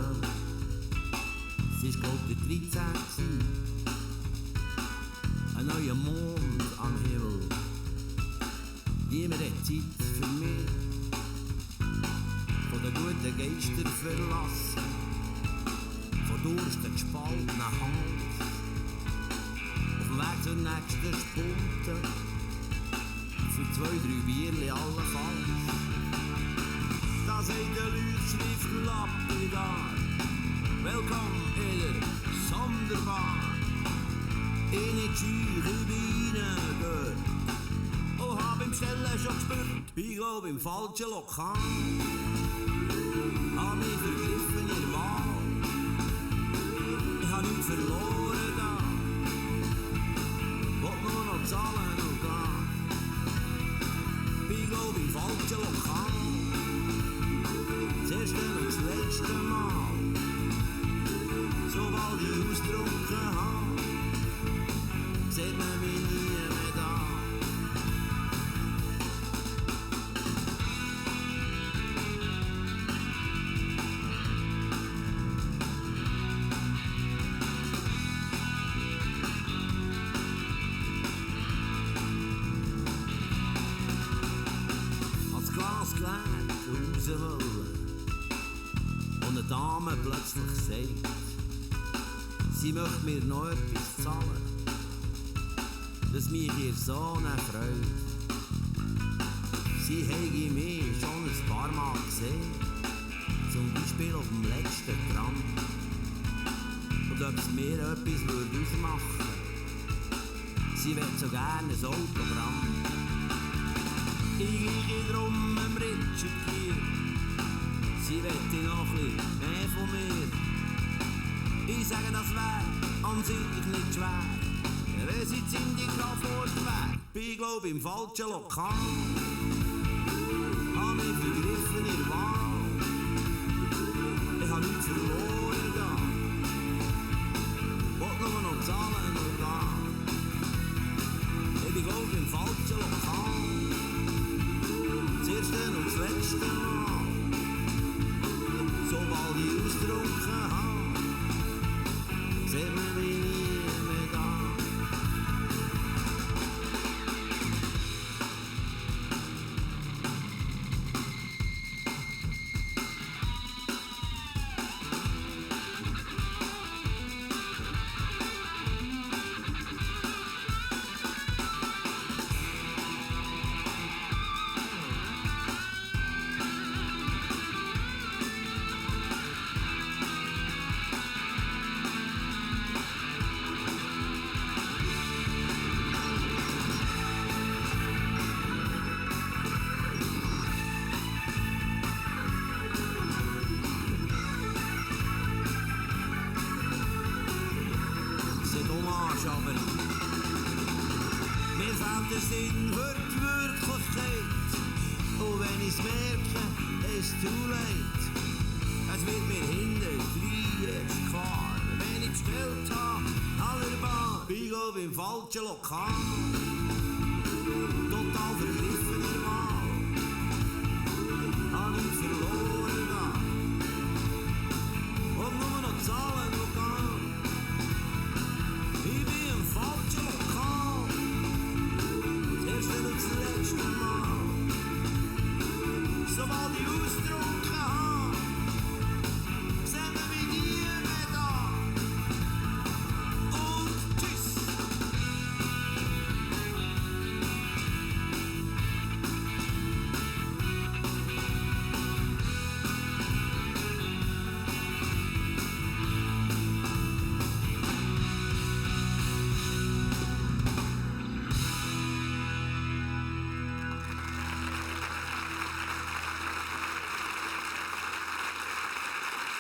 blöd. Es war glaub der 13. Ein neuer Mond am Himmel. Niemand hat Zeit für mich. Von den guten Geistern verlassen. Von Durst den gespaltenen Hals. Auf dem Weg zur nächsten Spunte. Für 2, 3 Bierli allenfalls. Da sagt der Leuchtschrift lapidar. Willkommen in der Sonderbar. In die Scheuche reingehört. Oh, hab im Stellen schon gespürt. Ich glaub im falschen Lokal. Hab mich vergriffen in der Wahl. Ich hab nichts verloren da. Wollt nur noch zahlen und gehen. Ich glaub im falschen Lokal. Das erste und das letzte Mal. Sobald ich ausgetrunken habe, sieht man mich nie mehr da. Als das Glas geleert raus wollen und eine Dame plötzlich sagt, sie möchte mir noch etwas zahlen, dass mich ihr Sohn erfreut. Sie habe mich schon ein paar Mal gesehen, zum Beispiel auf dem letzten Tram. Und ob es mir etwas ausmachen würde, sie will so gerne ein Autogramm. Ich gehe drum im Richard Gere, sie wette noch ein bisschen mehr von mir. Ich sage, das wär an sich nicht schwer, wenn sie jetzt in die Kraftort wär. Ich glaub im falschen Lokal, hab mich vergriffen in der Wahl. Ich hab nichts verloren da, wollt nur noch zahlen und gehen. Ich glaub im falschen Lokal, das erste und das letzte Mal. Sobald ich ausgetrunken hab, sieht man mich nie mehr da. Aber mir fehlt der Sinn für die Wirklichkeit. Und wenn ich's merke, ist es too late. Es wird mir hinterdrein erst klar, wenn ich bestellt habe, aller Bar. Ich glaub im falschen Lokal, total vergriffen